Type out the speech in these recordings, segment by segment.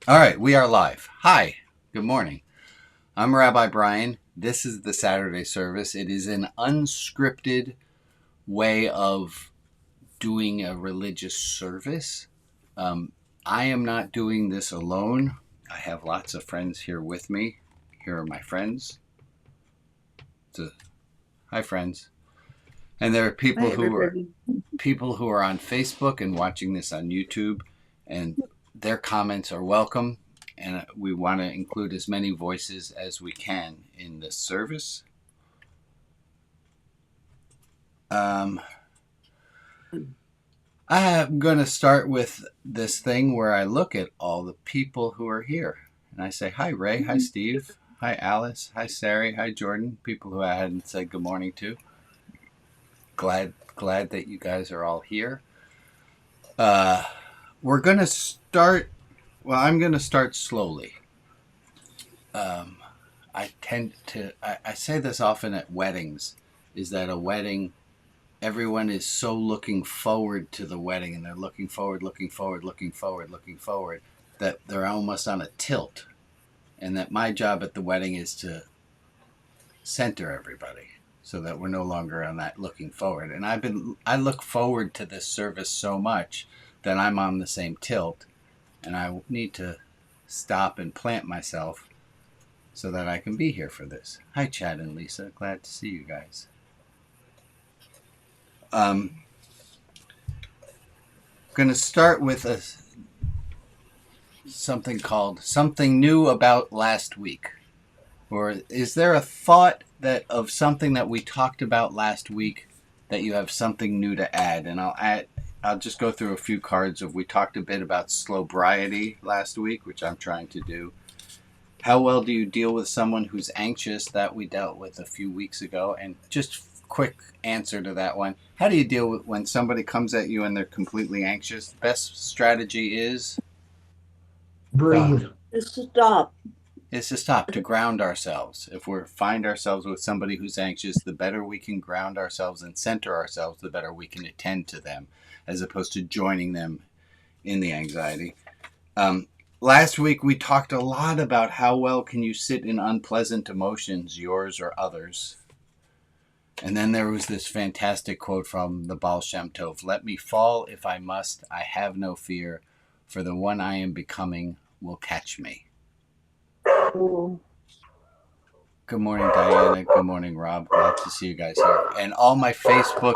All right, we are live. Hi, good morning. I'm Rabbi Brian. This is the Saturday service. It is an unscripted way of doing a religious service. Um, I am not doing this alone. I have lots of friends here with me. Here are my friends. So, hi, friends. And there are Hi, people everybody. who are on Facebook and watching this on YouTube, and their comments are welcome. And we want to include as many voices as we can in this service. Um, I'm going to start with this thing where I look at all the people who are here. And I say, hi, Ray. Hi, Steve. Hi, Alice. Hi, Sari. Hi, Jordan. People who I hadn't said good morning to. Glad that you guys are all here. Uh, we're going to start. Well, I'm going to start slowly. Um, I say this often at weddings, is that a wedding, everyone is so looking forward to the wedding and they're looking forward, looking forward, that they're almost on a tilt. And that my job at the wedding is to center everybody so that we're no longer on that looking forward. And I look forward to this service so much that I'm on the same tilt, and I need to stop and plant myself so that I can be here for this. Hi, Chad and Lisa. Glad to see you guys. Going to start with something called Something New About Last Week. Or is there a thought that of something that we talked about last week that you have something new to add? And I'll just go through a few cards of we talked a bit about slobriety last week, which I'm trying to do. How well do you deal with someone who's anxious? That we dealt with a few weeks ago. And just quick answer to that one. How do you deal with when somebody comes at you and they're completely anxious? Best strategy Breathe. Just stop. to stop, to ground ourselves. If we find ourselves with somebody who's anxious, the better we can ground ourselves and center ourselves, the better we can attend to them, as opposed to joining them in the anxiety. Um, Last week we talked a lot about how well can you sit in unpleasant emotions, yours or others. And then there was this fantastic quote from the Baal Shem Tov: "Let me fall if I must. I have no fear, for the one I am becoming will catch me." Oh, Good morning, Diana. Good morning, Rob. Glad to see you guys here. And all my Facebook,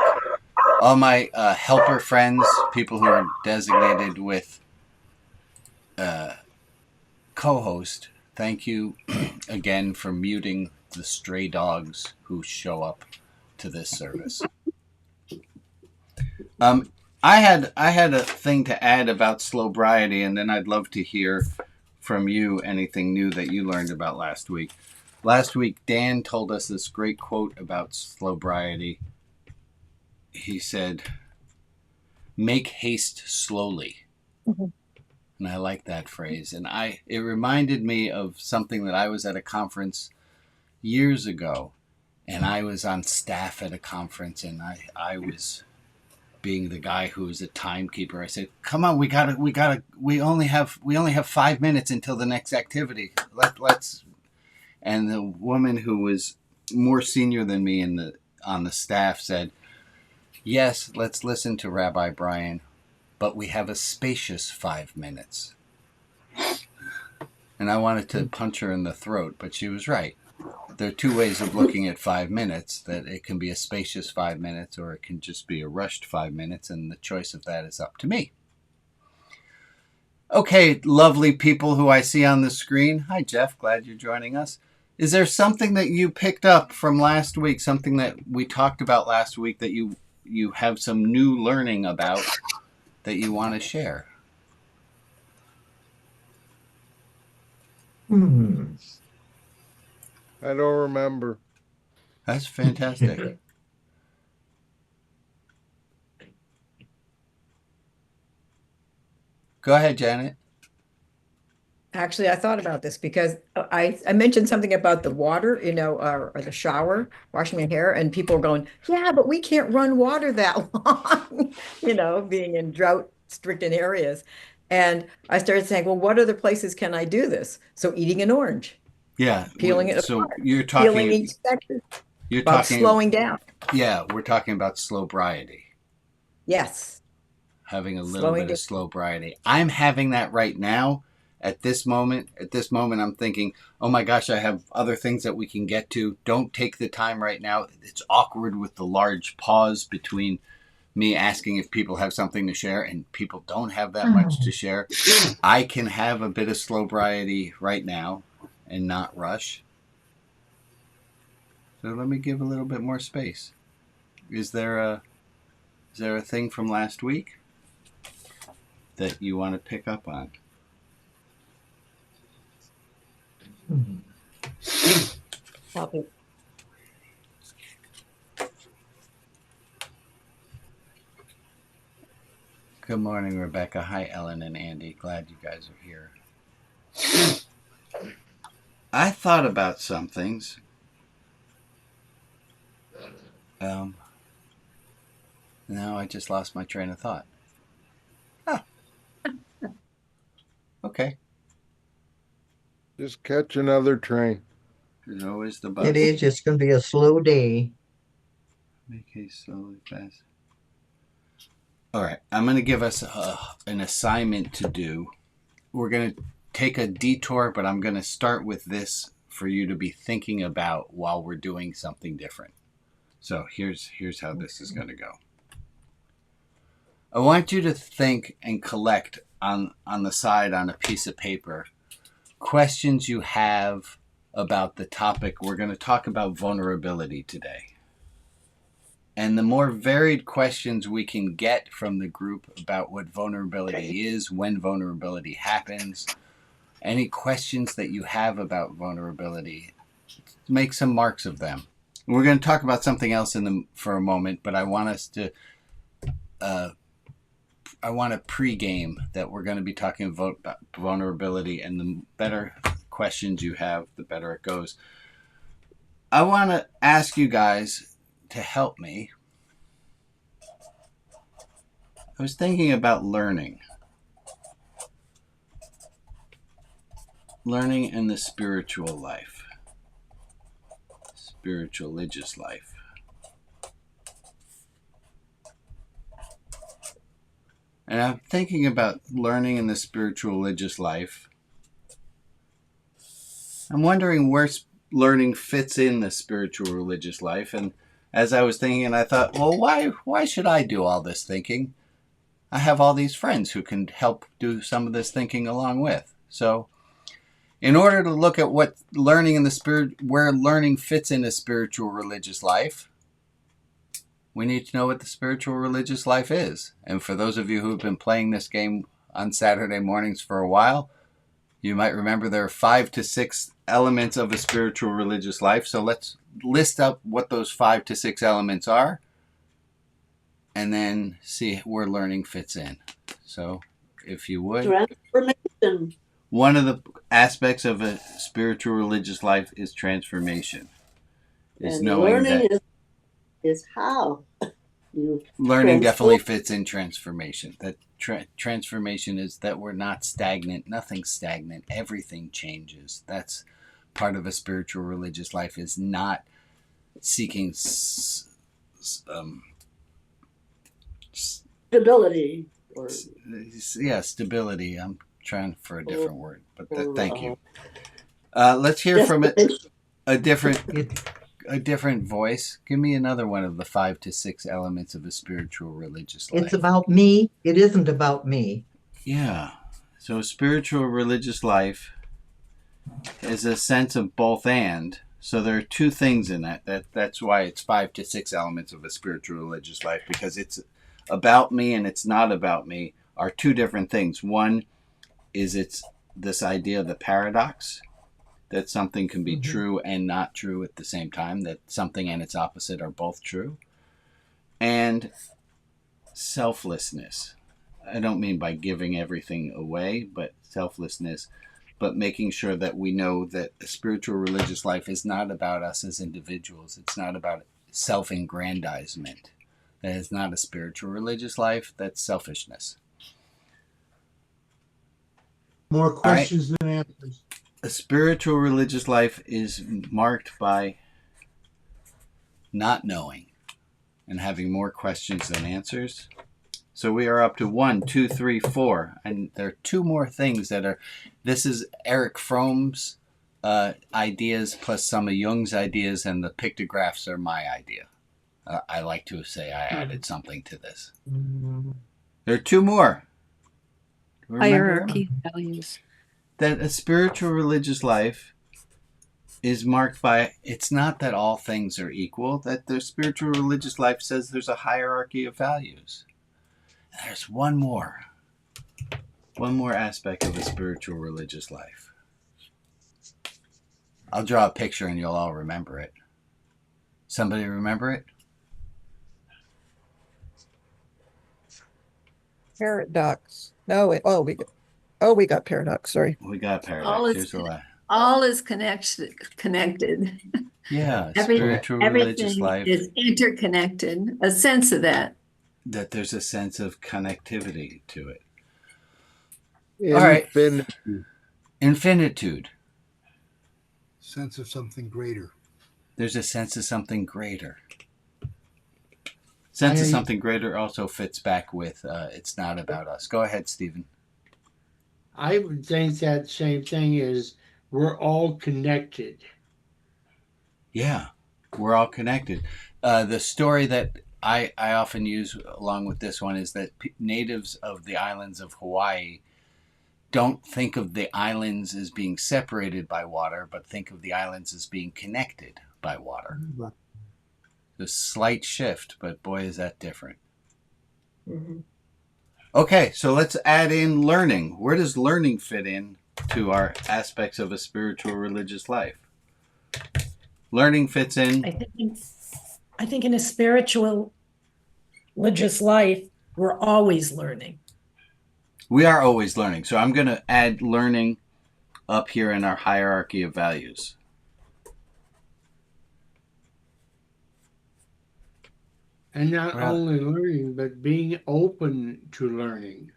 all my helper friends, people who are designated with uh, co host, thank you again for muting the stray dogs who show up to this service. Um, I had a thing to add about slobriety, and then I'd love to hear from you anything new that you learned about last week. Last week, Dan told us this great quote about slobriety. He said, "Make haste slowly." mhm. And I like that phrase. And it reminded me of something that I was at a conference years ago, and I was on staff at a conference, and I was being the guy who was a timekeeper. I said, "Come on, we only have 5 minutes until the next activity. Let's." And the woman who was more senior than me on the staff said, "Yes, let's listen to Rabbi Brian, but we have a spacious 5 minutes." And I wanted to punch her in the throat, but she was right. There are two ways of looking at 5 minutes: that it can be a spacious 5 minutes or it can just be a rushed 5 minutes, and the choice of that is up to me. Okay, lovely people who I see on the screen. Hi, Jeff. Glad you're joining us. Is there something that you picked up from last week, something that we talked about last week that you have some new learning about that you want to share? Hmm. I don't remember. That's fantastic. Go ahead, Janet. Actually, I thought about this because I mentioned something about the water, or the shower, washing my hair, and people are going, yeah, but we can't run water that long, being in drought-stricken areas. And I started saying, well, what other places can I do this? So eating an orange, Yeah. peeling it So apart, you're peeling talking. each section, You're about talking. slowing down. Yeah, we're talking about slow briety. Yes, Having a little slowing bit of down. slow briety. I'm having that right now. At this moment, I'm thinking, oh my gosh, I have other things that we can get to. Don't take the time right now. It's awkward with the large pause between me asking if people have something to share and people don't have that much to share. I can have a bit of slow briety right now and not rush. So let me give a little bit more space. Is there a thing from last week that you want to pick up on? Copy. Good morning, Rebecca. Hi, Ellen and Andy. Glad you guys are here. I thought about some things. Now I just lost my train of thought. Ah, okay. Just catch another train. There's always the It bus. is just going to be a slow day. Make haste slowly fast. All right. I'm going to give us an assignment to do. We're going to take a detour, but I'm going to start with this for you to be thinking about while we're doing something different. So here's how this is going to go. I want you to think and collect on the side on a piece of paper questions you have about the topic. We're going to talk about vulnerability today. And the more varied questions we can get from the group about what vulnerability is, when vulnerability happens, any questions that you have about vulnerability, make some marks of them. We're going to talk about something else for a moment, but I want us to I want to pregame that we're going to be talking about vulnerability, and the better questions you have, the better it goes. I want to ask you guys to help me. I was thinking about learning in the spiritual life, spiritual religious life. And I'm thinking about learning in the spiritual religious life. I'm wondering where learning fits in the spiritual religious life. And as I was thinking, I thought, well, why should I do all this thinking? I have all these friends who can help do some of this thinking along with. So in order to look at what learning in the spirit, where learning fits in a spiritual religious life, we need to know what the spiritual religious life is. And for those of you who have been playing this game on Saturday mornings for a while, you might remember there are 5 to 6 elements of a spiritual religious life. So let's list up what those 5 to 6 elements are and then see where learning fits in. So if you would. Transformation. One of the aspects of a spiritual religious life is transformation. Is And knowing learning that is how you learning transform. definitely fits in transformation. That transformation is that we're not stagnant. Nothing's stagnant. Everything changes. That's part of a spiritual religious life, is not seeking stability. Or, stability. I'm trying for a different word, but thank you. Let's hear from a different voice. Give me another one of the 5 to 6 elements of a spiritual religious life. It's about me. It isn't about me. Yeah. So spiritual religious life is a sense of both and. So there are two things in that. That's why it's 5 to 6 elements of a spiritual religious life, because it's about me and it's not about me are two different things. One is it's this idea of the paradox, that something can be true and not true at the same time, that something and its opposite are both true. And selflessness. I don't mean by giving everything away, but selflessness, but making sure that we know that a spiritual religious life is not about us as individuals. It's not about self-aggrandizement. That is not a spiritual religious life. That's selfishness. More questions than answers. A spiritual religious life is marked by not knowing and having more questions than answers. So we are up to 1, 2, 3, 4. And there are 2 more things that are, this is Eric Fromm's ideas plus some of Jung's ideas, and the pictographs are my idea. I like to say I added something to this. There are 2 more. Hierarchy values. That a spiritual religious life is marked by, it's not that all things are equal, that the spiritual religious life says there's a hierarchy of values. And there's one more aspect of a spiritual religious life. I'll draw a picture and you'll all remember it. Somebody remember it? Paradox. No, we got paradox. Sorry. We got paradox. All is, Here's the last. all is connected. Yeah, spiritual religious Everything life. is interconnected. A sense of that. That there's a sense of connectivity to it. All right. Infinitude. Infinitude. Sense of something greater. There's a sense of something greater. Sense of something greater also fits back with it's not about us. Go ahead, Stephen. I would think that same thing is we're all connected. Yeah, we're all connected. The story that I often use along with this one is that natives of the islands of Hawaii don't think of the islands as being separated by water, but think of the islands as being connected by water. A slight shift, but boy, is that different. Mhm. Okay, so let's add in learning. Where does learning fit in to our aspects of a spiritual religious life? Learning fits in. I think in a spiritual religious life, we're always learning. We are always learning. So I'm going to add learning up here in our hierarchy of values. And not Well, only learning, but being open to learning.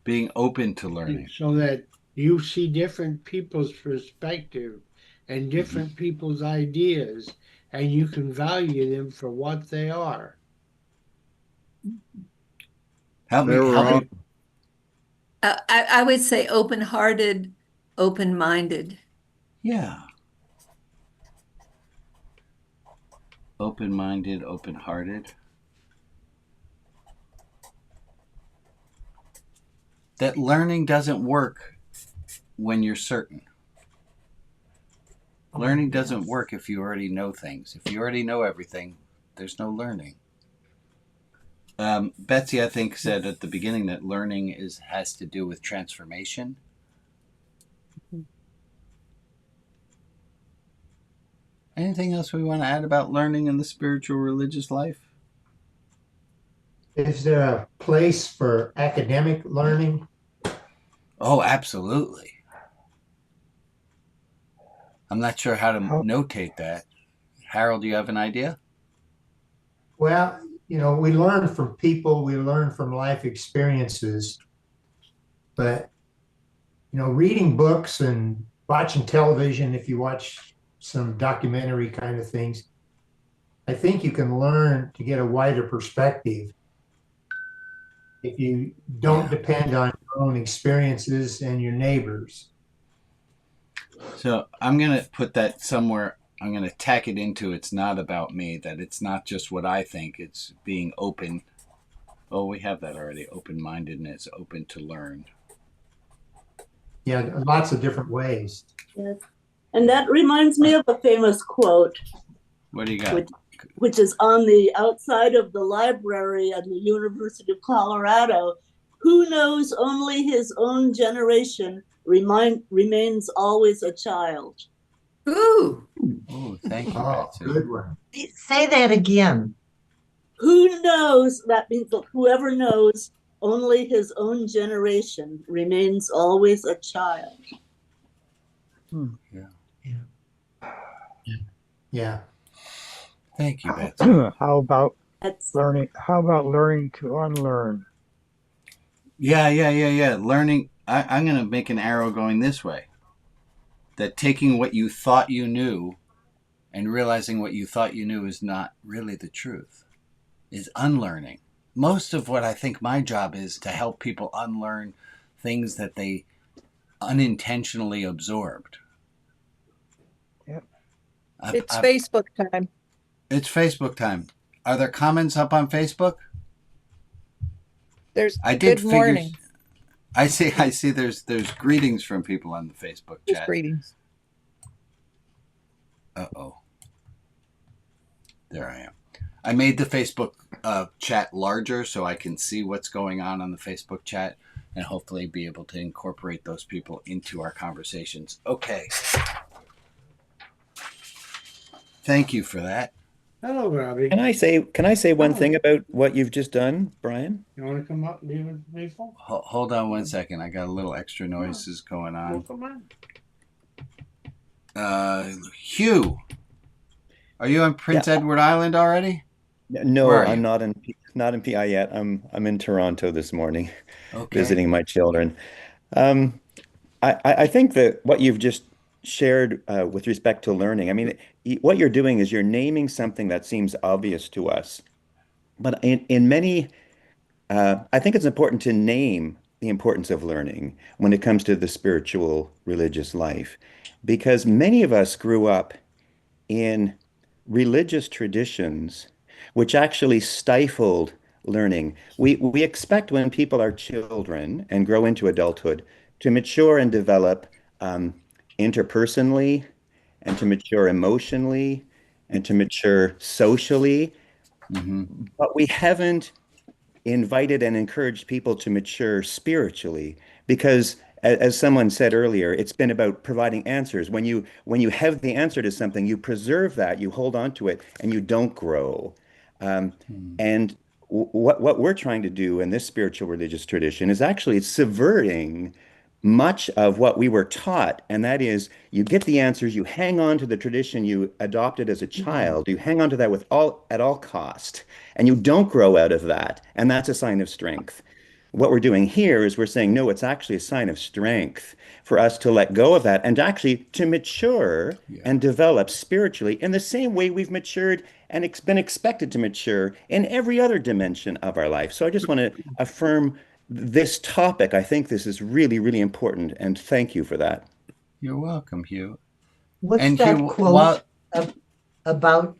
being open to learning. So that you see different people's perspective and different people's ideas, and you can value them for what they are. Help me. They were Help me. I would say open-hearted, open-minded. Yeah. Open-minded, open-hearted. That learning doesn't work when you're certain. Learning doesn't work if you already know things. If you already know everything, there's no learning. Betsy, I think, said at the beginning that learning has to do with transformation. Anything else we want to add about learning in the spiritual religious life? Is there a place for academic learning? Oh, absolutely. I'm not sure how to notate that. Harold, do you have an idea? Well, we learn from people, we learn from life experiences, but, reading books and watching television, if you watch some documentary kind of things, I think you can learn to get a wider perspective if you don't depend on your own experiences and your neighbors. So I'm going to put that somewhere. I'm going to tack it into it's not about me, that it's not just what I think. It's being open. Oh, we have that already. Open-mindedness, open to learn. Yeah, lots of different ways. Yes. And that reminds me of a famous quote, What do you got? which is on the outside of the library at the University of Colorado. Who knows only his own generation remains always a child. Ooh. Oh, thank you, Oh, Betsy. good one. Say that again. Who knows? That means that whoever knows only his own generation remains always a child. Yeah. Thank you, Betsy. How about That's learning? How about learning to unlearn? Yeah. Learning I'm going to make an arrow going this way. That taking what you thought you knew and realizing what you thought you knew is not really the truth, is unlearning. Most of what I think my job is to help people unlearn things that they unintentionally absorbed. Yep. It's Facebook time. It's Facebook time. Are there comments up on Facebook? There's I did good morning. I see there's greetings from people on the Facebook Just chat. greetings. Uh-oh. There I am. I made the Facebook chat larger so I can see what's going on the Facebook chat and hopefully be able to incorporate those people into our conversations. Okay. Thank you for that. Hello, Robbie. Can I say one Oh. thing about what you've just done, Brian? You want to come up and be with people? Hold on one second. I got a little extra noises going on. Welcome on. Hugh, are you on Prince Edward Island already? No, Where are I'm you? not in PI yet. I'm in Toronto this morning, Okay. visiting my children. I think that what you've just shared with respect to learning, I mean, what you're doing is you're naming something that seems obvious to us. But in many, I think it's important to name the importance of learning when it comes to the spiritual religious life, because many of us grew up in religious traditions which actually stifled learning. We expect when people are children and grow into adulthood to mature and develop interpersonally and to mature emotionally and to mature socially, but we haven't invited and encouraged people to mature spiritually because as someone said earlier, it's been about providing answers. When you have the answer to something, you preserve that, you hold on to it, and you don't grow. And what we're trying to do in this spiritual religious tradition is actually subverting much of what we were taught, and that is you get the answers, you hang on to the tradition you adopted as a child, you hang on to that at all cost, and you don't grow out of that, and that's a sign of strength. What we're doing here is we're saying, no, it's actually a sign of strength for us to let go of that and actually to mature and develop spiritually in the same way we've matured and been expected to mature in every other dimension of our life. So I just want to affirm this topic. I think this is really, really important, and thank you for that. You're welcome, Hugh. What's And that Hugh, quote about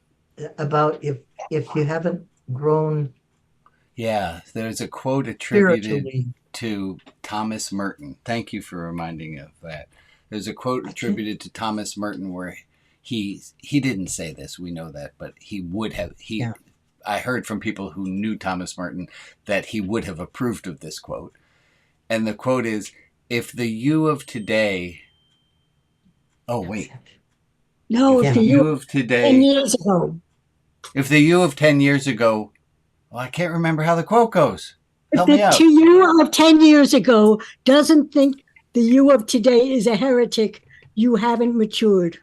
if you haven't grown Yeah, there's a quote attributed spiritually? to Thomas Merton. Thank you for reminding me of that. There's a quote attributed to Thomas Merton where he didn't say this, we know that, but he would have. I heard from people who knew Thomas Merton that he would have approved of this quote. And the quote is, if the you of today... Oh, wait. No, if if the the you you of today... 10 years ago. If the you of 10 years ago... Well, I can't remember how the quote goes. Help If me the out. to you of 10 years ago doesn't think the you of today is a heretic, you haven't matured.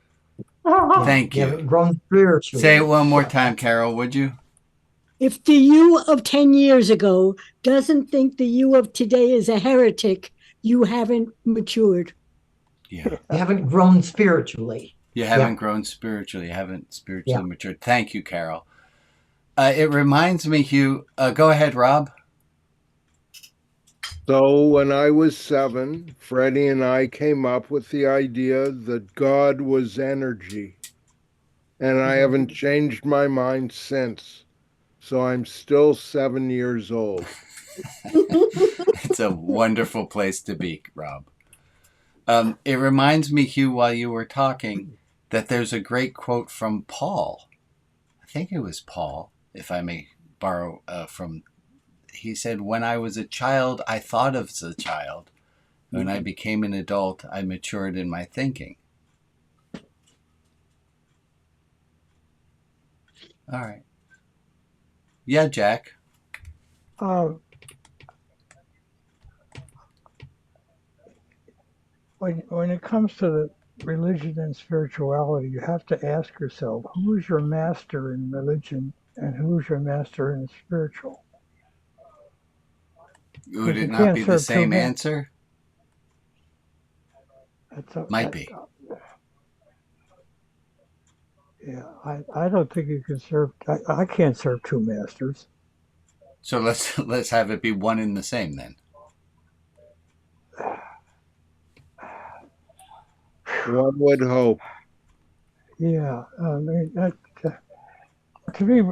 Thank You you. haven't grown spiritually. Say it one more time, Carol, would you? If the you of 10 years ago doesn't think the you of today is a heretic, you haven't matured. Yeah. You haven't grown spiritually. You haven't grown spiritually. You haven't spiritually matured. Thank you, Carol. It reminds me, Hugh. Go ahead, Rob. So when I was 7, Freddie and I came up with the idea that God was energy. And I haven't changed my mind since. So I'm still 7 years old. It's a wonderful place to be, Rob. It reminds me, Hugh, while you were talking, that there's a great quote from Paul. I think it was Paul, if I may borrow from... He said, when I was a child, I thought as a child. When I became an adult, I matured in my thinking. All right. Yeah, Jack. When it comes to the religion and spirituality, you have to ask yourself, who is your master in religion and who's your master in spiritual? Would You it not can't be the serve two same men. answer? Might be. Yeah, I don't think you can serve. I can't serve two masters. So let's have it be one and the same then. One would hope. Yeah, I mean, to me,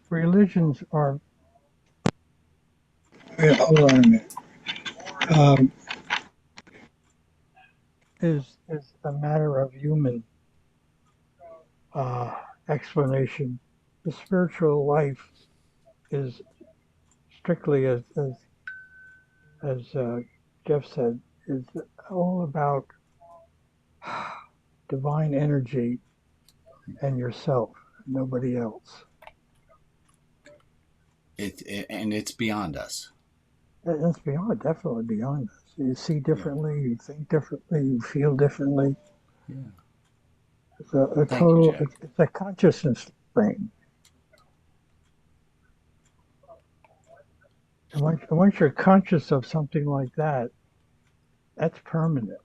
religions are. Yeah, hold on a minute. Is a matter of human explanation. The spiritual life is strictly as Jeff said, is all about divine energy and yourself, nobody else. And it's beyond us. It's definitely beyond us. You see differently, you think differently, you feel differently. Yeah. It's a total, it's a consciousness thing. And once you're conscious of something like that, that's permanent.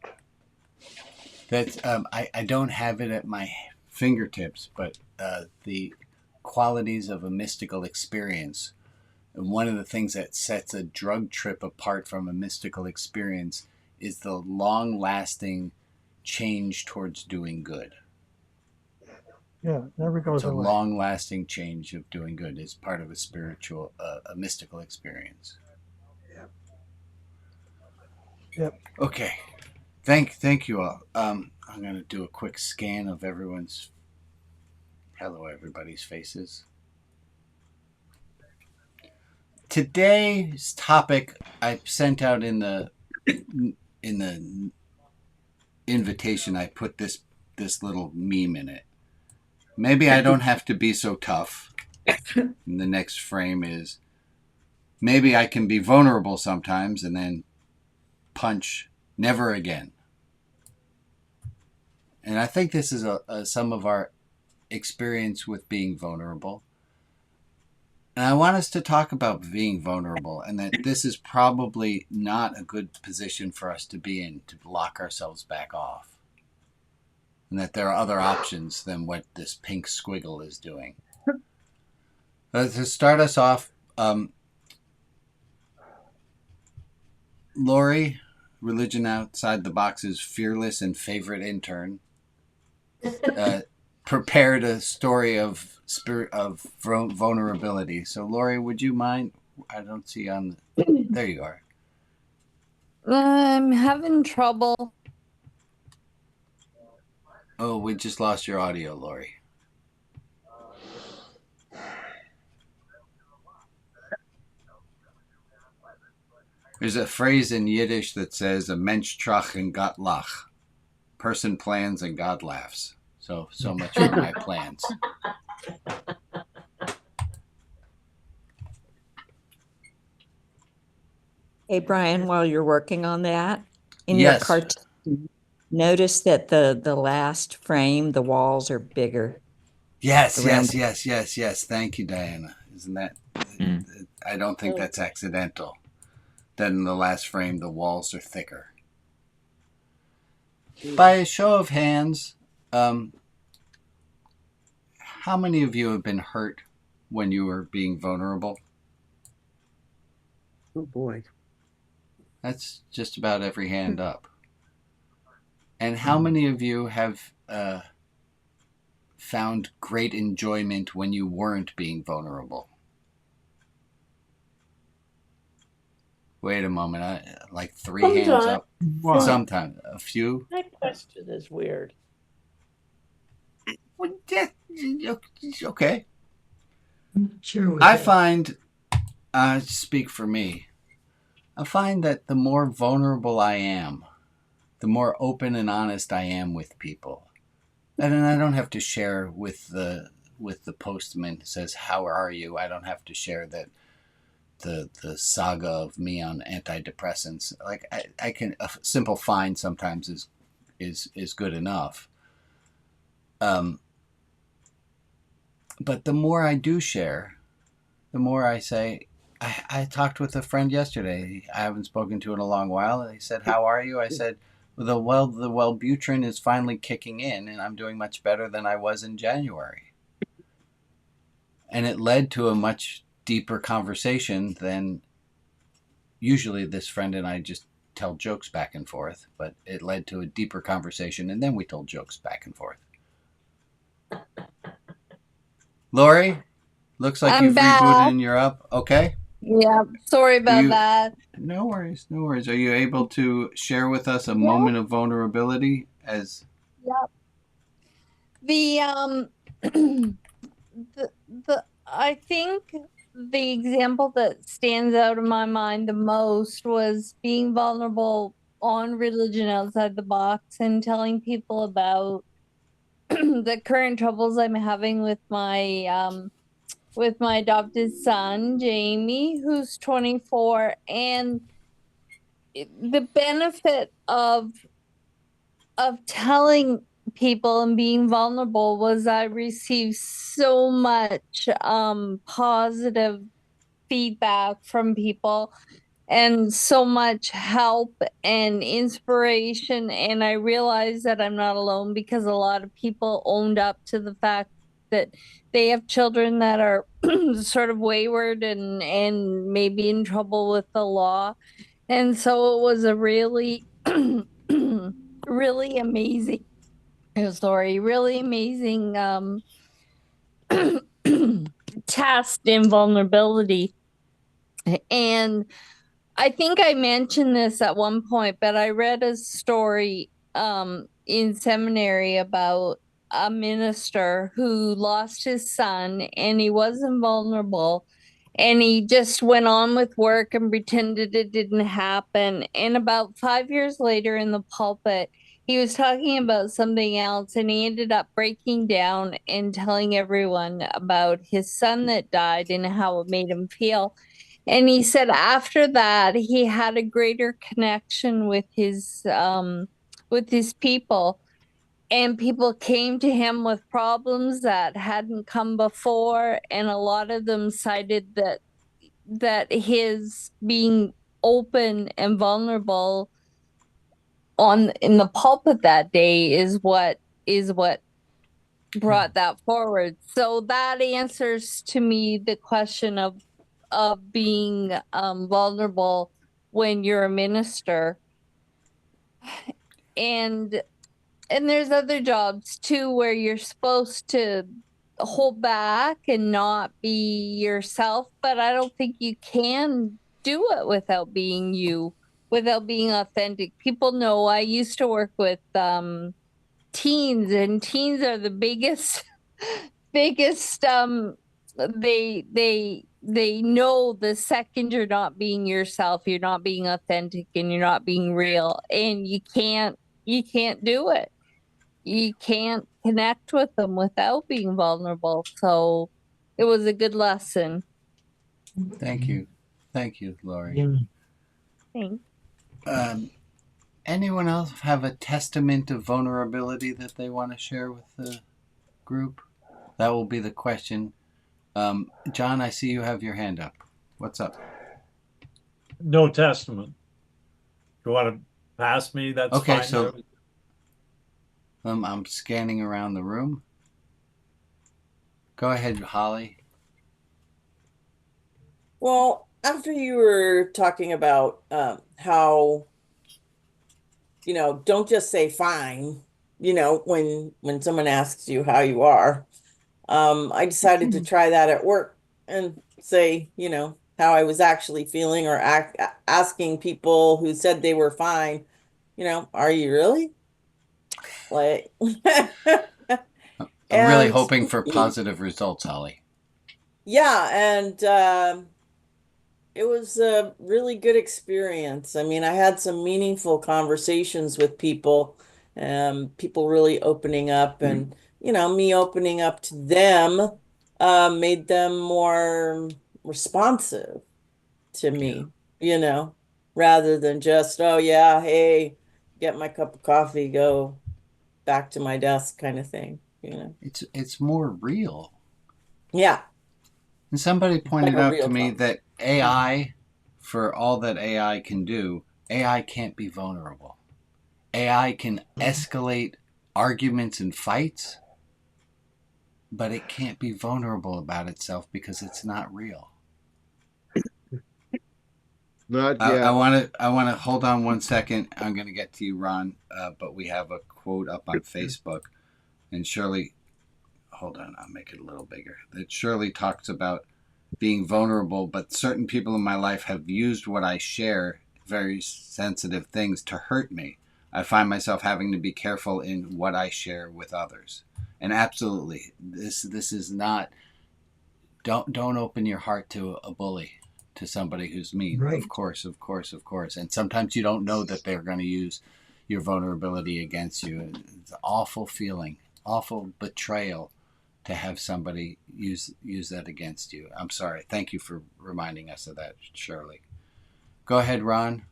That's I don't have it at my fingertips, but the qualities of a mystical experience. And one of the things that sets a drug trip apart from a mystical experience is the long-lasting change towards doing good. Yeah, it never goes away. It's a long-lasting change of doing good is part of a spiritual, a mystical experience. Yep. Yep. Okay. Thank you all. I'm going to do a quick scan of everybody's faces. Today's topic I sent out in the invitation. I put this little meme in it. Maybe I don't have to be so tough. And the next frame is maybe I can be vulnerable sometimes, and then punch never again. And I think this is some of our experience with being vulnerable. And I want us to talk about being vulnerable, and that this is probably not a good position for us to be in, to lock ourselves back off. And that there are other options than what this pink squiggle is doing. To start us off, Lori, Religion Outside the Box's fearless and favorite intern, prepared a story of vulnerability. So, Lori, would you mind? I don't see on. There you are. I'm having trouble. Oh, we just lost your audio, Lori. There's a phrase in Yiddish that says "a Mensch trach and Gott lach." Person plans and God laughs. So much for my plans. Hey, Brian, while you're working on that, in Yes. your cartoon, notice that the last frame, the walls are bigger. Yes. Thank you, Diana. Isn't that? I don't think that's accidental. Then in the last frame, the walls are thicker. By a show of hands, how many of you have been hurt when you were being vulnerable? Oh boy. That's just about every hand up. And how many of you have found great enjoyment when you weren't being vulnerable? Wait a moment. Like three hands up. Sometimes. A few. That question is weird. Well, yeah, okay. Sure. I find, speak for me, I find that the more vulnerable I am, the more open and honest I am with people. And then I don't have to share with the postman who says, "How are you?" I don't have to share that the saga of me on antidepressants. Like I can, a simple fine sometimes is good enough. But the more I do share, the more I say, I talked with a friend yesterday. I haven't spoken to in a long while. He said, "How are you?" I said, the Wellbutrin is finally kicking in, and I'm doing much better than I was in January." And it led to a much deeper conversation than usually. This friend and I just tell jokes back and forth, but it led to a deeper conversation, and then we told jokes back and forth. Lori, looks like I'm you've back. rebooted and you're up. Okay. Yeah, sorry about that. No worries, no worries. Are you able to share with us a Yep. moment of vulnerability as Yep. The I think the example that stands out in my mind the most was being vulnerable on Religion Outside the Box and telling people about the current troubles I'm having with my adopted son, Jamie, who's 24, and the benefit of telling people and being vulnerable was I received so much positive feedback from people and so much help and inspiration, and I realized that I'm not alone because a lot of people owned up to the fact that they have children that are sort of wayward and maybe in trouble with the law. And so it was a really really amazing really amazing test in vulnerability. And I think I mentioned this at one point, but I read a story in seminary about a minister who lost his son and he wasn't vulnerable and he just went on with work and pretended it didn't happen. And about 5 years later in the pulpit, he was talking about something else and he ended up breaking down and telling everyone about his son that died and how it made him feel. And he said after that, he had a greater connection with his people. And people came to him with problems that hadn't come before. And a lot of them cited that his being open and vulnerable in the pulpit that day is what brought that forward. So that answers to me the question of being vulnerable when you're a minister. And there's other jobs too where you're supposed to hold back and not be yourself, but I don't think you can do it without being you, without being authentic. People know I used to work with teens, and teens are the biggest they know the second you're not being yourself, you're not being authentic and you're not being real, and you can't do it. You can't connect with them without being vulnerable. So it was a good lesson. Thank you. Thank you, Lori. Yeah. Thanks. Anyone else have a testament of vulnerability that they want to share with the group? That will be the question. John, I see you have your hand up. What's up? No testament. You want to pass me? That's okay, fine. So I'm scanning around the room. Go ahead, Holly. Well, after you were talking about how, don't just say fine, when someone asks you how you are, I decided to try that at work and say, how I was actually feeling, or asking people who said they were fine, are you really? Like, I'm really hoping for positive results, Holly. Yeah, and it was a really good experience. I mean, I had some meaningful conversations with people, people really opening up, and me opening up to them made them more responsive to me, rather than just, oh yeah, hey, get my cup of coffee, go back to my desk kind of thing, It's more real. Yeah. And somebody pointed Like a out to real me phone. that AI, for all that AI can do, AI can't be vulnerable. AI can escalate arguments and fights, but it can't be vulnerable about itself because it's not real. Not I yet. want to hold on one second. I'm going to get to you, Ron, but we have a quote up on Facebook, and Shirley, hold on, I'll make it a little bigger. That Shirley talks about being vulnerable, but certain people in my life have used what I share, very sensitive things, to hurt me. I find myself having to be careful in what I share with others. And absolutely, this is not. Don't open your heart to a bully, to somebody who's mean. Right. Of course. And sometimes you don't know that they're going to use your vulnerability against you. It's an awful feeling, awful betrayal to have somebody use that against you. I'm sorry. Thank you for reminding us of that, Shirley. Go ahead, Ron.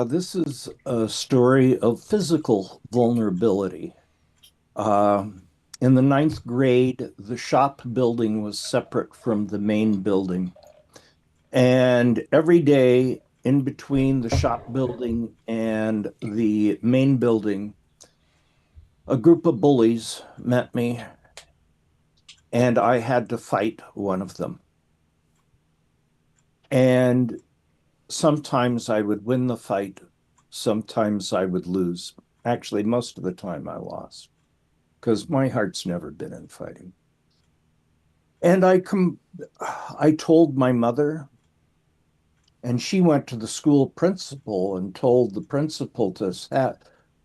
This is a story of physical vulnerability. In the ninth grade, the shop building was separate from the main building. And every day in between the shop building and the main building, a group of bullies met me, and I had to fight one of them. And sometimes I would win the fight, sometimes I would lose. Actually, most of the time I lost, because my heart's never been in fighting. And I told my mother, and she went to the school principal and told the principal to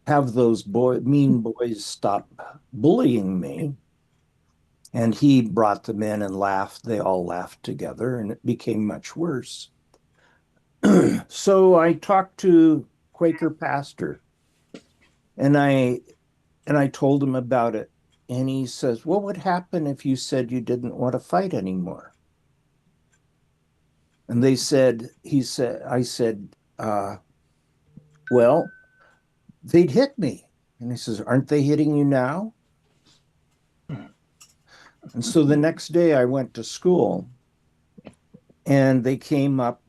have those mean boys stop bullying me. And he brought them in and laughed. They all laughed together, and it became much worse. So I talked to Quaker pastor, and I told him about it. And he says, "What would happen if you said you didn't want to fight anymore?" And I said, well, they'd hit me. And he says, "Aren't they hitting you now?" And so the next day I went to school, and they came up,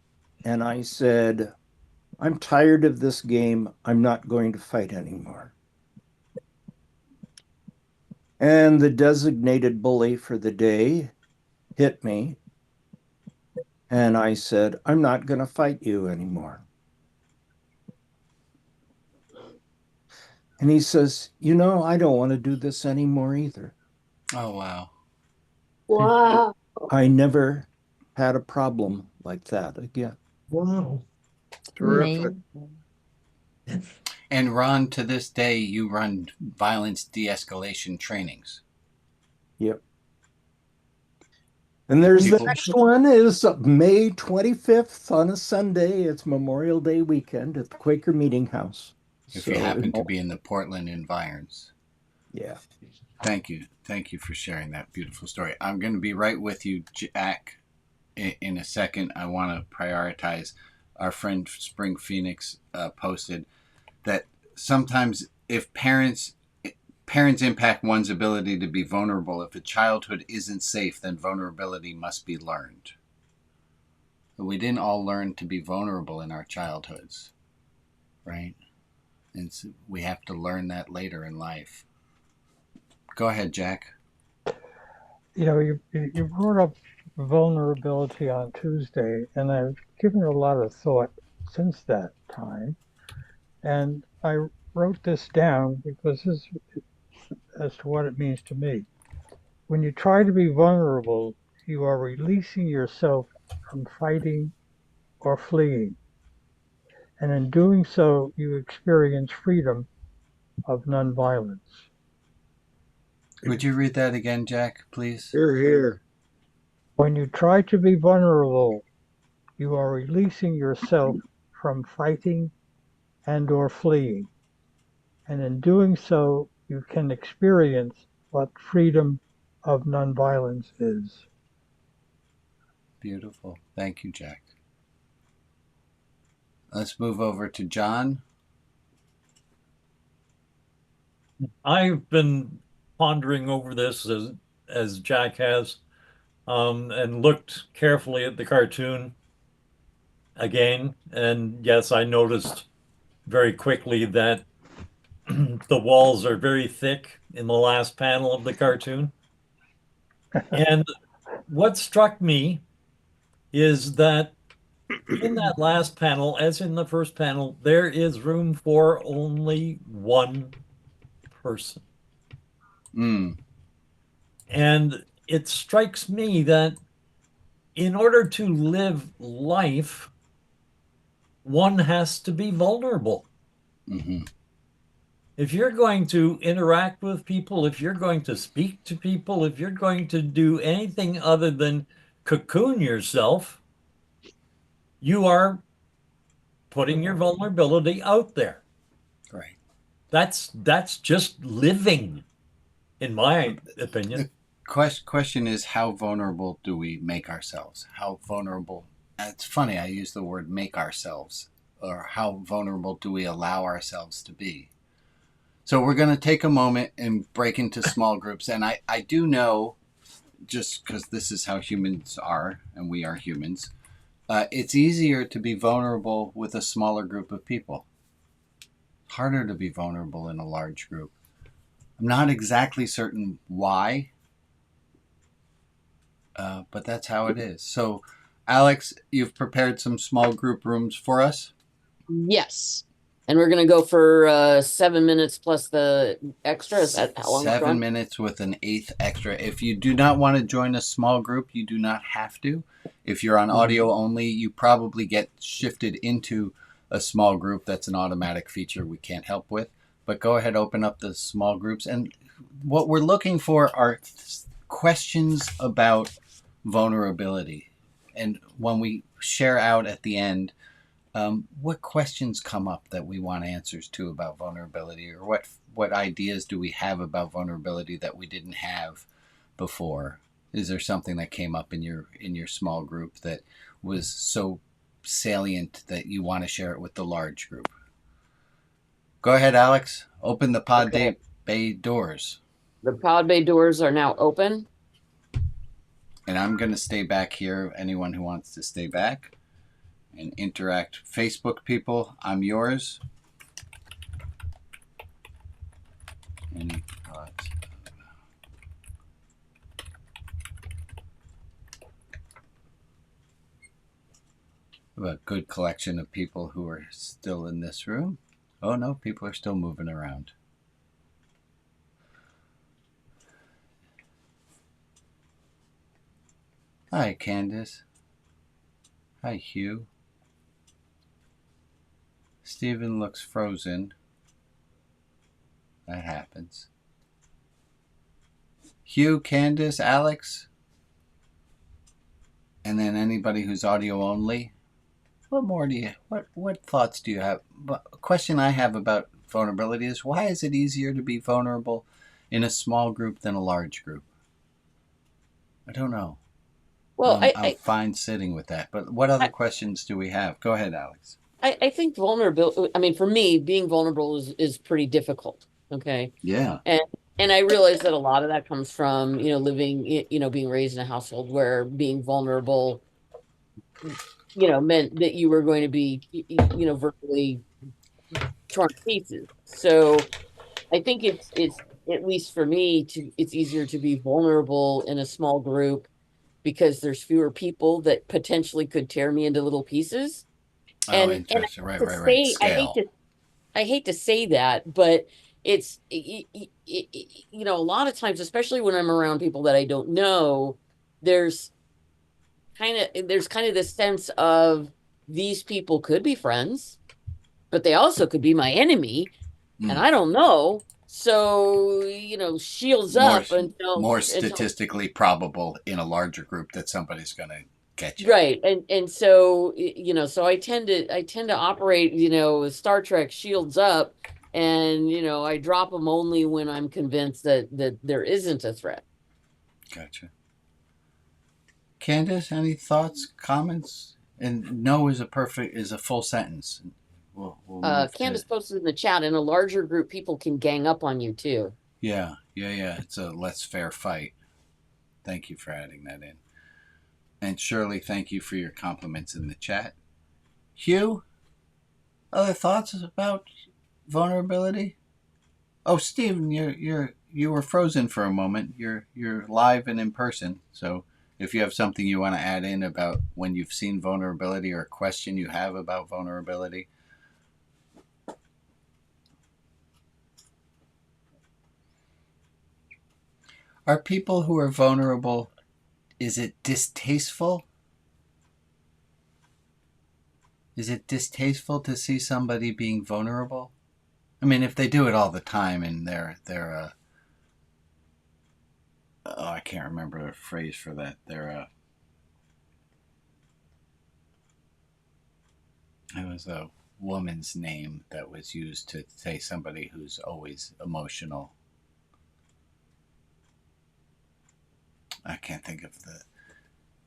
and I said, "I'm tired of this game. I'm not going to fight anymore." And the designated bully for the day hit me. And I said, "I'm not going to fight you anymore." And he says, "I don't want to do this anymore either." Oh, wow. Wow. I never had a problem like that again. Wow. Terrific. And Ron, to this day, you run violence de-escalation trainings. Yep. And there's the next one is May 25th on a Sunday. It's Memorial Day weekend at the Quaker Meeting House. If you happen to be in the Portland environs. Yeah. Thank you. Thank you for sharing that beautiful story. I'm going to be right with you, Jack, in a second. I want to prioritize. Our friend Spring Phoenix posted that sometimes if parents impact one's ability to be vulnerable. If a childhood isn't safe, then vulnerability must be learned. But we didn't all learn to be vulnerable in our childhoods, right? And so we have to learn that later in life. Go ahead, Jack. You brought up vulnerability on Tuesday, and I've given it a lot of thought since that time. And I wrote this down because this is as to what it means to me. When you try to be vulnerable, you are releasing yourself from fighting or fleeing. And in doing so, you experience freedom of nonviolence. Would you read that again, Jack, please? Here. When you try to be vulnerable, you are releasing yourself from fighting and or fleeing. And in doing so, you can experience what freedom of nonviolence is. Beautiful. Thank you, Jack. Let's move over to John. I've been pondering over this as Jack has. and looked carefully at the cartoon again. And yes, I noticed very quickly that the walls are very thick in the last panel of the cartoon. And what struck me is that in that last panel, as in the first panel, there is room for only one person. Mm. And it strikes me that in order to live life, one has to be vulnerable. Mm-hmm. If you're going to interact with people, if you're going to speak to people, if you're going to do anything other than cocoon yourself, you are putting your vulnerability out there. Right. That's just living, in my opinion. The question is, how vulnerable do we make ourselves? How vulnerable? It's funny, I use the word make ourselves, or how vulnerable do we allow ourselves to be? So we're going to take a moment and break into small groups. And I do know, just because this is how humans are, and we are humans, it's easier to be vulnerable with a smaller group of people. Harder to be vulnerable in a large group. I'm not exactly certain why, but that's how it is. So, Alex, you've prepared some small group rooms for us? Yes. And we're going to go for 7 minutes plus the extra. Is that how long? 7 minutes with an eighth extra. If you do not want to join a small group, you do not have to. If you're on audio only, you probably get shifted into a small group. That's an automatic feature we can't help with. But go ahead, open up the small groups. And what we're looking for are questions about vulnerability. And when we share out at the end, what questions come up that we want answers to about vulnerability, or what ideas do we have about vulnerability that we didn't have before? Is there something that came up in your small group that was so salient that you want to share it with the large group? Go ahead, Alex. Open the pod bay doors. The pod bay doors are now open. And I'm going to stay back here. Anyone who wants to stay back and interact. Facebook people, I'm yours. Any thoughts about a good collection of people who are still in this room? Oh no, people are still moving around. Hi, Candace. Hi, Hugh. Stephen looks frozen. That happens. Hugh, Candace, Alex. And then anybody who's audio only. What more do you, what thoughts do you have? A question I have about vulnerability is, why is it easier to be vulnerable in a small group than a large group? I don't know. Well, I'm fine sitting with that. But what other questions do we have? Go ahead, Alex. I think vulnerability, I mean, for me, being vulnerable is pretty difficult. Okay. Yeah. And I realize that a lot of that comes from, living, being raised in a household where being vulnerable, meant that you were going to be, virtually torn to pieces. So I think it's at least for me it's easier to be vulnerable in a small group because there's fewer people that potentially could tear me into little pieces. Oh, interesting. Right. Scale. I hate to say that, but it's, a lot of times, especially when I'm around people that I don't know, there's kind of this sense of these people could be friends, but they also could be my enemy, and I don't know. So, shields up until more statistically probable in a larger group that somebody's going to catch you. Right. And so, so I tend to operate, Star Trek shields up, and, I drop them only when I'm convinced that there isn't a threat. Gotcha. Candace, any thoughts, comments? And no is a full sentence. We'll Candace posted in the chat, in a larger group, people can gang up on you too. Yeah. It's a less fair fight. Thank you for adding that in. And Shirley, thank you for your compliments in the chat. Hugh, other thoughts about vulnerability? Oh, Stephen, you were frozen for a moment. You're live and in person. So if you have something you want to add in about when you've seen vulnerability or a question you have about vulnerability. Are people who are vulnerable, is it distasteful? Is it distasteful to see somebody being vulnerable? I mean, if they do it all the time and they're oh, I can't remember the phrase for that. It was a woman's name that was used to say somebody who's always emotional. I can't think of the.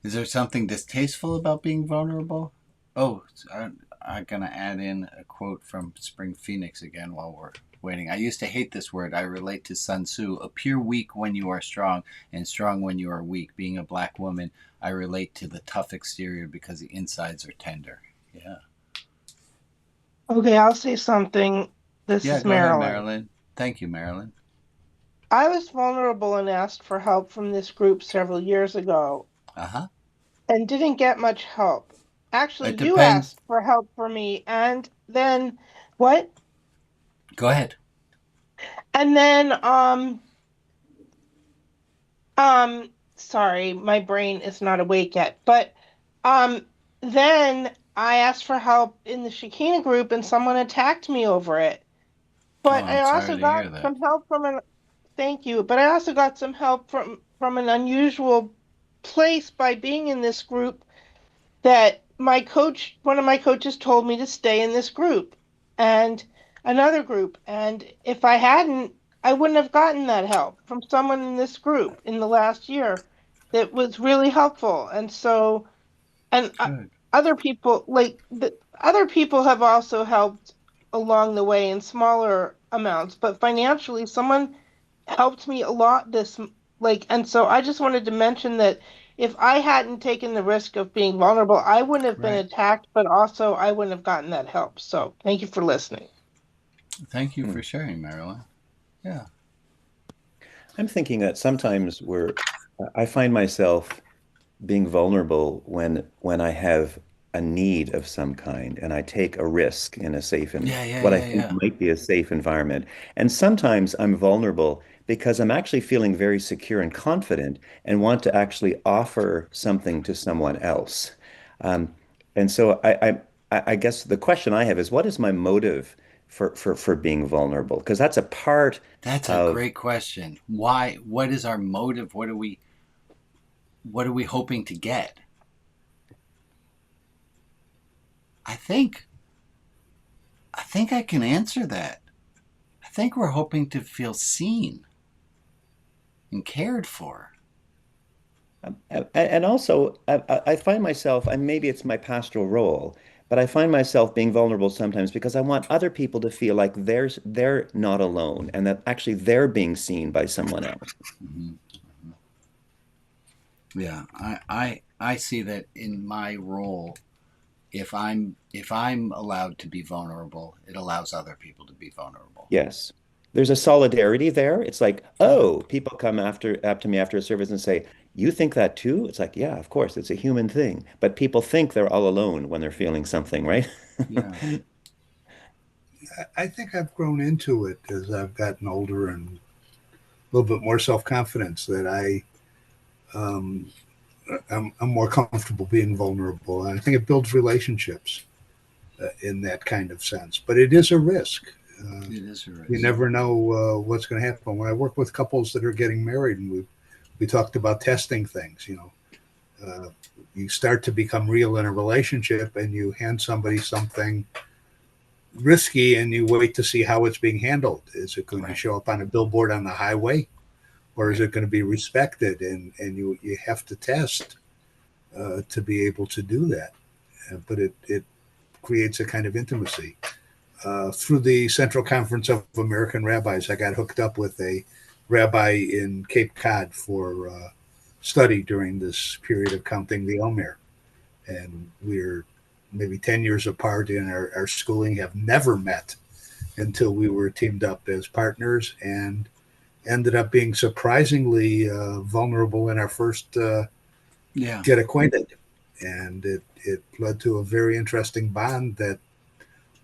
Is there something distasteful about being vulnerable? Oh, I'm going to add in a quote from Spring Phoenix again while we're waiting. I used to hate this word. I relate to Sun Tzu. Appear weak when you are strong and strong when you are weak. Being a black woman, I relate to the tough exterior because the insides are tender. Yeah. Okay, I'll say something. This Yeah, is go ahead, Marilyn. Marilyn. Thank you, Marilyn. I was vulnerable and asked for help from this group several years ago Uh-huh. and didn't get much help. Actually, It you depends. asked for help for me, and then what? Go ahead. And then sorry, my brain is not awake yet. But then I asked for help in the Shekinah group and someone attacked me over it. But I I'm sorry also to got hear that. some help from an thank you, but I also got some help from an unusual place by being in this group that one of my coaches told me to stay in this group and another group. And if I hadn't, I wouldn't have gotten that help from someone in this group in the last year that was really helpful. And so, and other people, other people have also helped along the way in smaller amounts, but financially, someone helped me a lot and so I just wanted to mention that if I hadn't taken the risk of being vulnerable, I wouldn't have been Right. attacked, but also I wouldn't have gotten that help. So thank you for listening. Thank you for sharing, Marilyn. Yeah. I'm thinking that sometimes I find myself being vulnerable when I have a need of some kind and I take a risk in a safe and what I think might be a safe environment. And sometimes I'm vulnerable because I'm actually feeling very secure and confident and want to actually offer something to someone else. Um, and so I guess the question I have is, what is my motive for being vulnerable? Because that's a part That's a great question. Why? What is our motive? What are we hoping to get? I think I can answer that. I think we're hoping to feel seen and cared for. And also, I find myself, and maybe it's my pastoral role, but I find myself being vulnerable sometimes because I want other people to feel like they're not alone and that actually they're being seen by someone else. Mm-hmm. Yeah, I see that in my role. If I'm allowed to be vulnerable, it allows other people to be vulnerable. Yes. There's a solidarity there. It's like, oh, people come after me after a service and say, you think that too? It's like, yeah, of course, it's a human thing. But people think they're all alone when they're feeling something, right? Yeah. I think I've grown into it as I've gotten older and a little bit more self-confidence that I'm more comfortable being vulnerable. And I think it builds relationships in that kind of sense. But it is a risk. It is a risk. You never know what's going to happen. When I work with couples that are getting married, and we talked about testing things, you start to become real in a relationship, and you hand somebody something risky, and you wait to see how it's being handled. Is it going to show up on a billboard on the highway, or is it going to be respected? And you have to test to be able to do that. But it creates a kind of intimacy. Through the Central Conference of American Rabbis, I got hooked up with a rabbi in Cape Cod for study during this period of counting the Omer. And we're maybe 10 years apart in our schooling, have never met until we were teamed up as partners, and ended up being surprisingly vulnerable in our first get acquainted. And it led to a very interesting bond that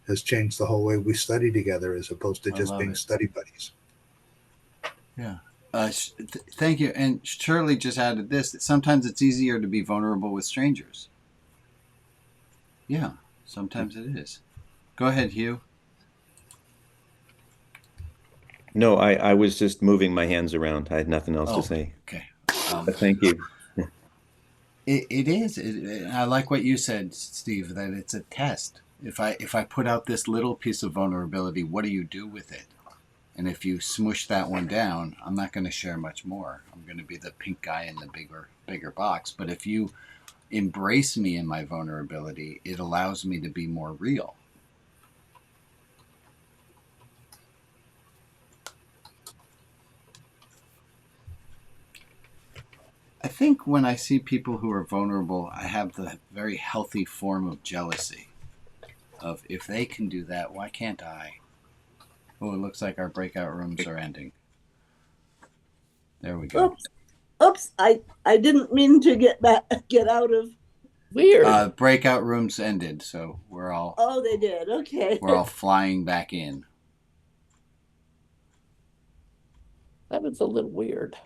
has changed the whole way we study together, as opposed to just being study buddies. Yeah. Thank you. And Shirley just added this, that sometimes it's easier to be vulnerable with strangers. Yeah, sometimes it is. Go ahead, Hugh. No, I was just moving my hands around. I had nothing else to say. Okay. But thank you. It is. I like what you said, Steve, that it's a test. If I put out this little piece of vulnerability, what do you do with it? And if you smush that one down, I'm not going to share much more. I'm going to be the pink guy in the bigger box. But if you embrace me in my vulnerability, it allows me to be more real. I think when I see people who are vulnerable, I have the very healthy form of jealousy. Of, if they can do that, why can't I? Oh, it looks like our breakout rooms are ending. There we go. Oops! I didn't mean to get out of. Weird. Breakout rooms ended, so we're all. Oh, they did. Okay. We're all flying back in. That was a little weird.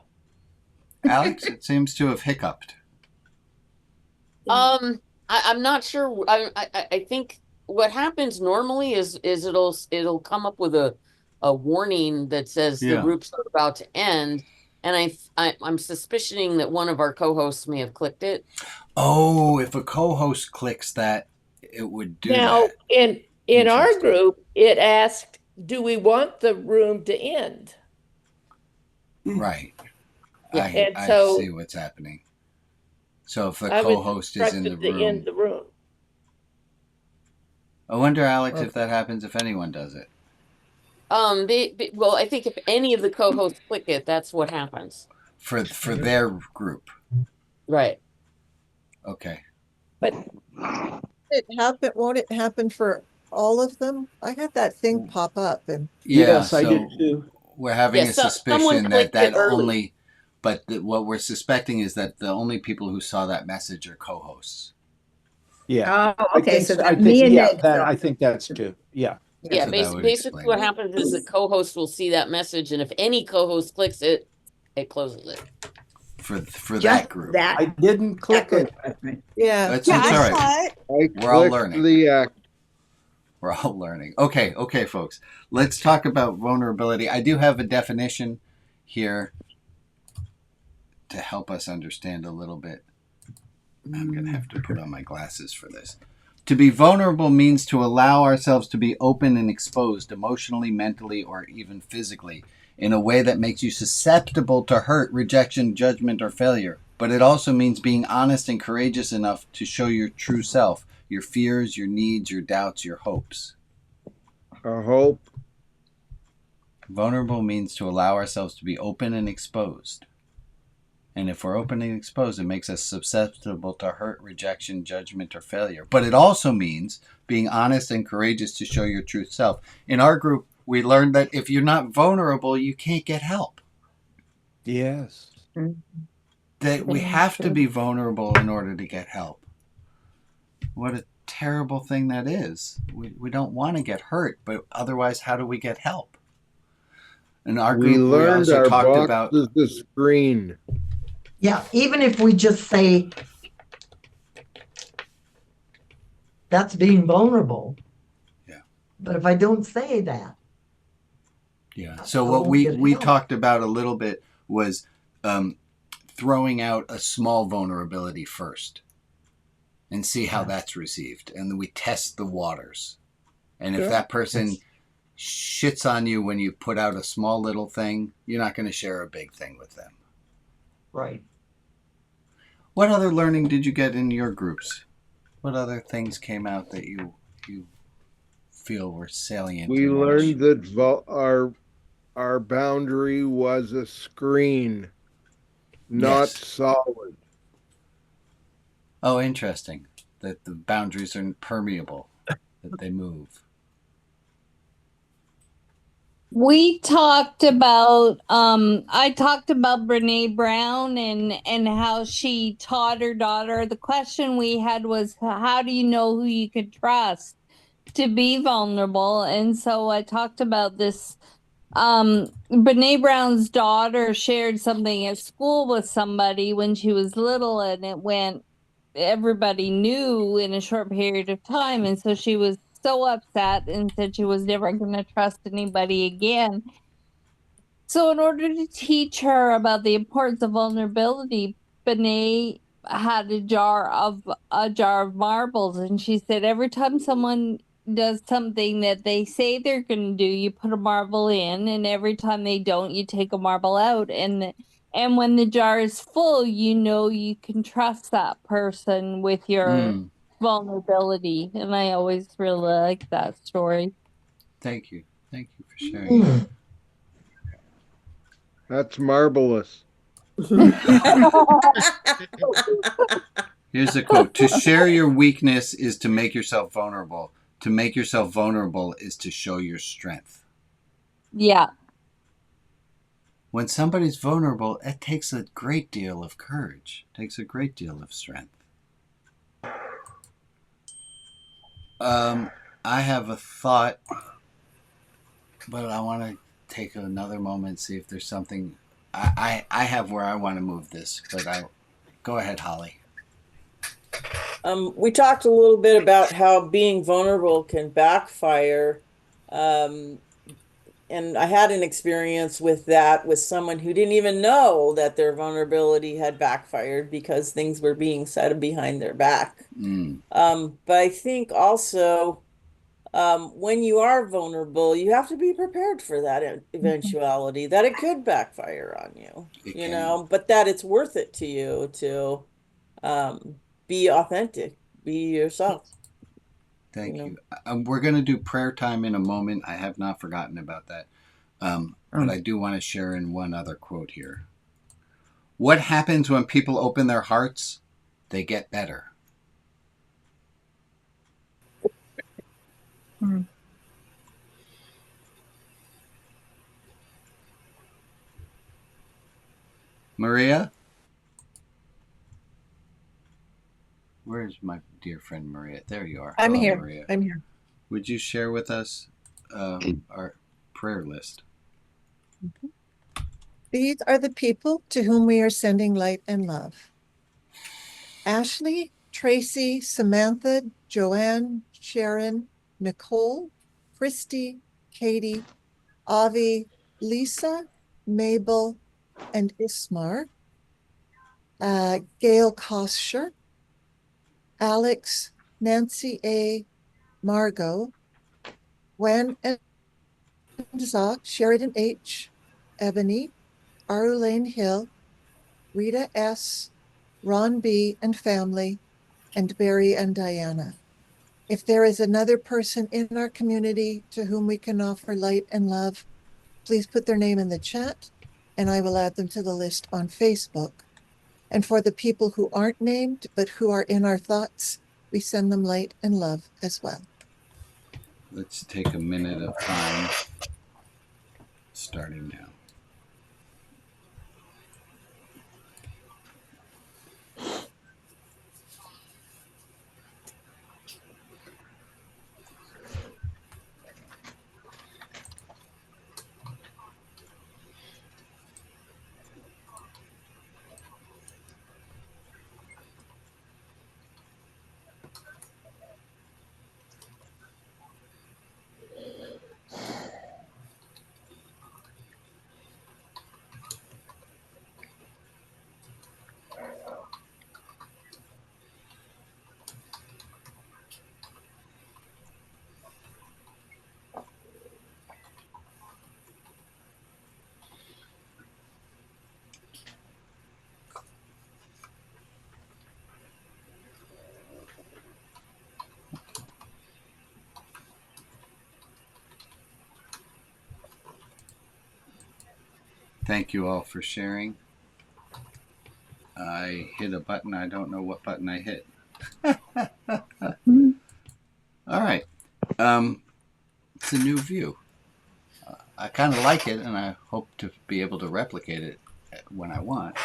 Alex, it seems to have hiccuped. I'm not sure. I think what happens normally is it'll come up with a warning that says the group's about to end, and I'm suspicioning that one of our co-hosts may have clicked it. Oh, if a co-host clicks that, it would do now, that. In our group, it asked, "Do we want the room to end?" Right. Yeah. I so see what's happening. So if the co-host is in the room, end the room. I wonder, Alex, if that happens if anyone does it. Well, I think if any of the co-hosts click it, that's what happens. For their group. Right. Okay. But won't it happen for all of them? I had that thing pop up and yes, I did too. We're having a suspicion that only, but what we're suspecting is that the only people who saw that message are co-hosts. Yeah. Oh, okay. So I think that's true. Yeah. Yeah. So basically, what happens is the co-host will see that message, and if any co-host clicks it, it closes it. For that group. I didn't click it. Yeah. That's all right. We're all learning. We're all learning. Okay, folks. Let's talk about vulnerability. I do have a definition here to help us understand a little bit. I'm going to have to put on my glasses for this. To be vulnerable means to allow ourselves to be open and exposed emotionally, mentally, or even physically in a way that makes you susceptible to hurt, rejection, judgment, or failure. But it also means being honest and courageous enough to show your true self, your fears, your needs, your doubts, your hopes. A hope. Vulnerable means to allow ourselves to be open and exposed. And if we're open and exposed, it makes us susceptible to hurt, rejection, judgment, or failure. But it also means being honest and courageous to show your true self. In our group, we learned that if you're not vulnerable, you can't get help. Yes. That we have to be vulnerable in order to get help. What a terrible thing that is. We don't want to get hurt, but otherwise, how do we get help? In our group, we learned also our talked box about is the screen. Yeah, even if we just say that's being vulnerable. Yeah. But if I don't say that. Yeah. So what we talked about a little bit was throwing out a small vulnerability first and see how that's received. And then we test the waters. And if that person shits on you when you put out a small little thing, you're not going to share a big thing with them. Right. What other learning did you get in your groups? What other things came out that you feel were salient? We learned that our boundary was a screen. not Yes. solid. Oh, interesting. That the boundaries are permeable, that they move. We talked about I talked about Brene Brown and how she taught her daughter. The question we had was, how do you know who you could trust to be vulnerable? And so I talked about this. Brene Brown's daughter shared something at school with somebody when she was little, and it went, everybody knew in a short period of time. And so she was so upset and said she was never going to trust anybody again. So, in order to teach her about the importance of vulnerability, Benet had a jar of marbles, and she said every time someone does something that they say they're going to do, you put a marble in, and every time they don't, you take a marble out. And when the jar is full, you know you can trust that person with your vulnerability. And I always really like that story. Thank you. Thank you for sharing. That's marvelous. Here's a quote. To share your weakness is to make yourself vulnerable. To make yourself vulnerable is to show your strength. Yeah. When somebody's vulnerable, it takes a great deal of courage. It takes a great deal of strength. I have a thought, but I want to take another moment, see if there's something. I have where I want to move this, but go ahead, Holly. We talked a little bit about how being vulnerable can backfire. And I had an experience with that with someone who didn't even know that their vulnerability had backfired because things were being said behind their back. But I think also when you are vulnerable, you have to be prepared for that eventuality, that it could backfire on you, you know, but that it's worth it to you to be authentic, be yourself. Thank you. We're going to do prayer time in a moment. I have not forgotten about that. But I do want to share in one other quote here. What happens when people open their hearts? They get better. Maria? Where's my dear friend Maria? There you are. I'm Hello, here. Maria. I'm here. Would you share with us our prayer list? These are the people to whom we are sending light and love. Ashley, Tracy, Samantha, Joanne, Sharon, Nicole, Christy, Katie, Avi, Lisa, Mabel, and Ismar. Gail Kosher, Alex, Nancy A., Margot, Gwen and Zach, Sheridan H., Ebony, Arlene Hill, Rita S., Ron B. and family, and Barry and Diana. If there is another person in our community to whom we can offer light and love, please put their name in the chat and I will add them to the list on Facebook. And for the people who aren't named, but who are in our thoughts, we send them light and love as well. Let's take a minute of time, starting now. Thank you all for sharing. I hit a button. I don't know what button I hit. All right. It's a new view. I kind of like it, and I hope to be able to replicate it when I want.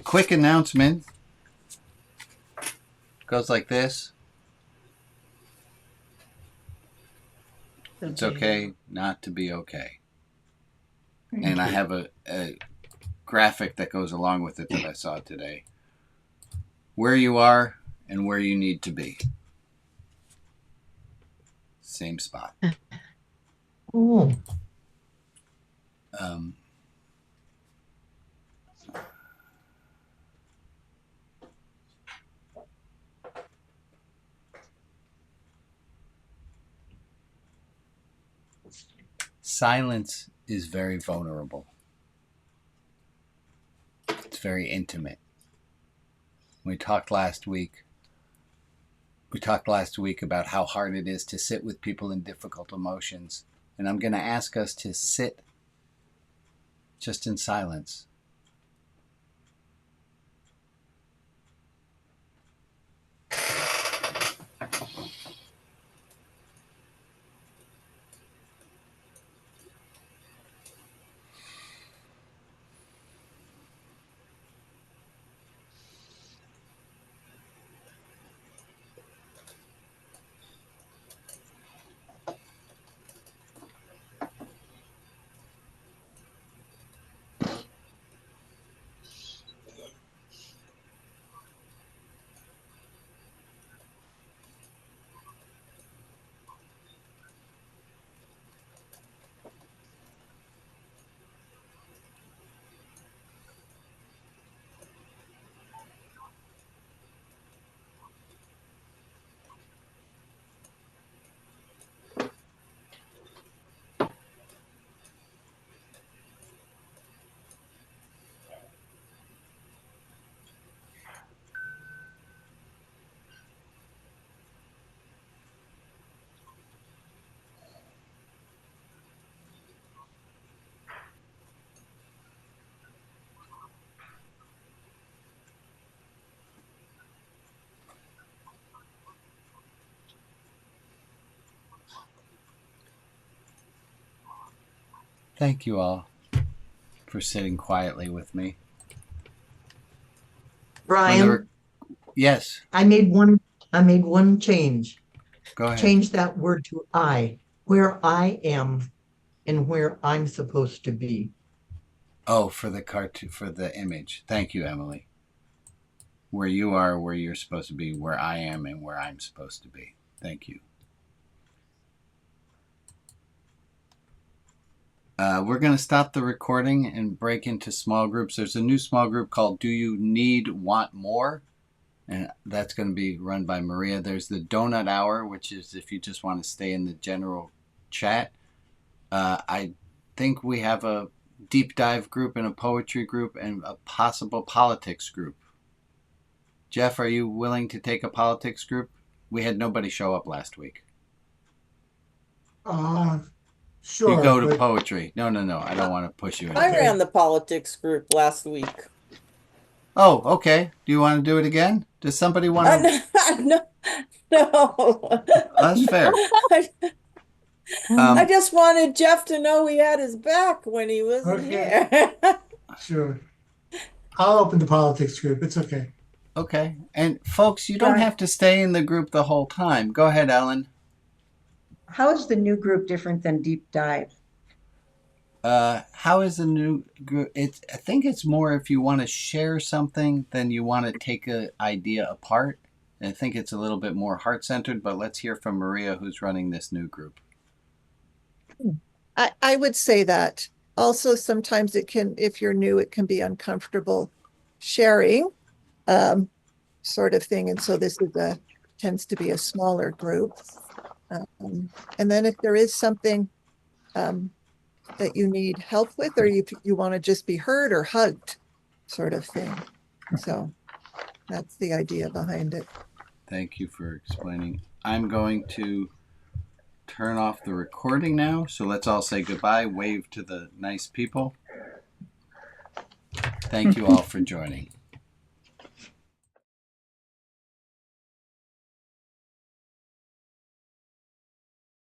Quick announcement. Goes like this. It's okay not to be okay. And I have a graphic that goes along with it that I saw today. Where you are and where you need to be. Same spot. Oh. Silence is very vulnerable. It's very intimate. We talked last week about how hard it is to sit with people in difficult emotions. And I'm going to ask us to sit just in silence. Thank you all for sitting quietly with me. Brian, yes. I made one change. Go ahead. Change that word to I, where I am and where I'm supposed to be. Oh, for the cartoon, for the image. Thank you, Emily. Where you are, where you're supposed to be, where I am, and where I'm supposed to be. Thank you. We're going to stop the recording and break into small groups. There's a new small group called Do You Want More? And that's going to be run by Maria. There's the Donut Hour, which is if you just want to stay in the general chat. I think we have a deep dive group and a poetry group and a possible politics group. Jeff, are you willing to take a politics group? We had nobody show up last week. Sure. You go to poetry. No. I don't want to push you. I ran the politics group last week. Oh, okay. Do you want to do it again? Does somebody want to? No. That's fair. I just wanted Jeff to know he had his back when he wasn't here. Sure. I'll open the politics group. It's okay. Okay. And folks, you don't have to stay in the group the whole time. Go ahead, Ellen. How is the new group different than Deep Dive? How is the new group? I think it's more if you want to share something than you want to take an idea apart. I think it's a little bit more heart-centered, but let's hear from Maria, who's running this new group. I would say that. Also, sometimes it can, if you're new, it can be uncomfortable sharing sort of thing. And so this tends to be a smaller group. And then if there is something that you need help with, or you want to just be heard or hugged sort of thing. So that's the idea behind it. Thank you for explaining. I'm going to turn off the recording now. So let's all say goodbye. Wave to the nice people. Thank you all for joining.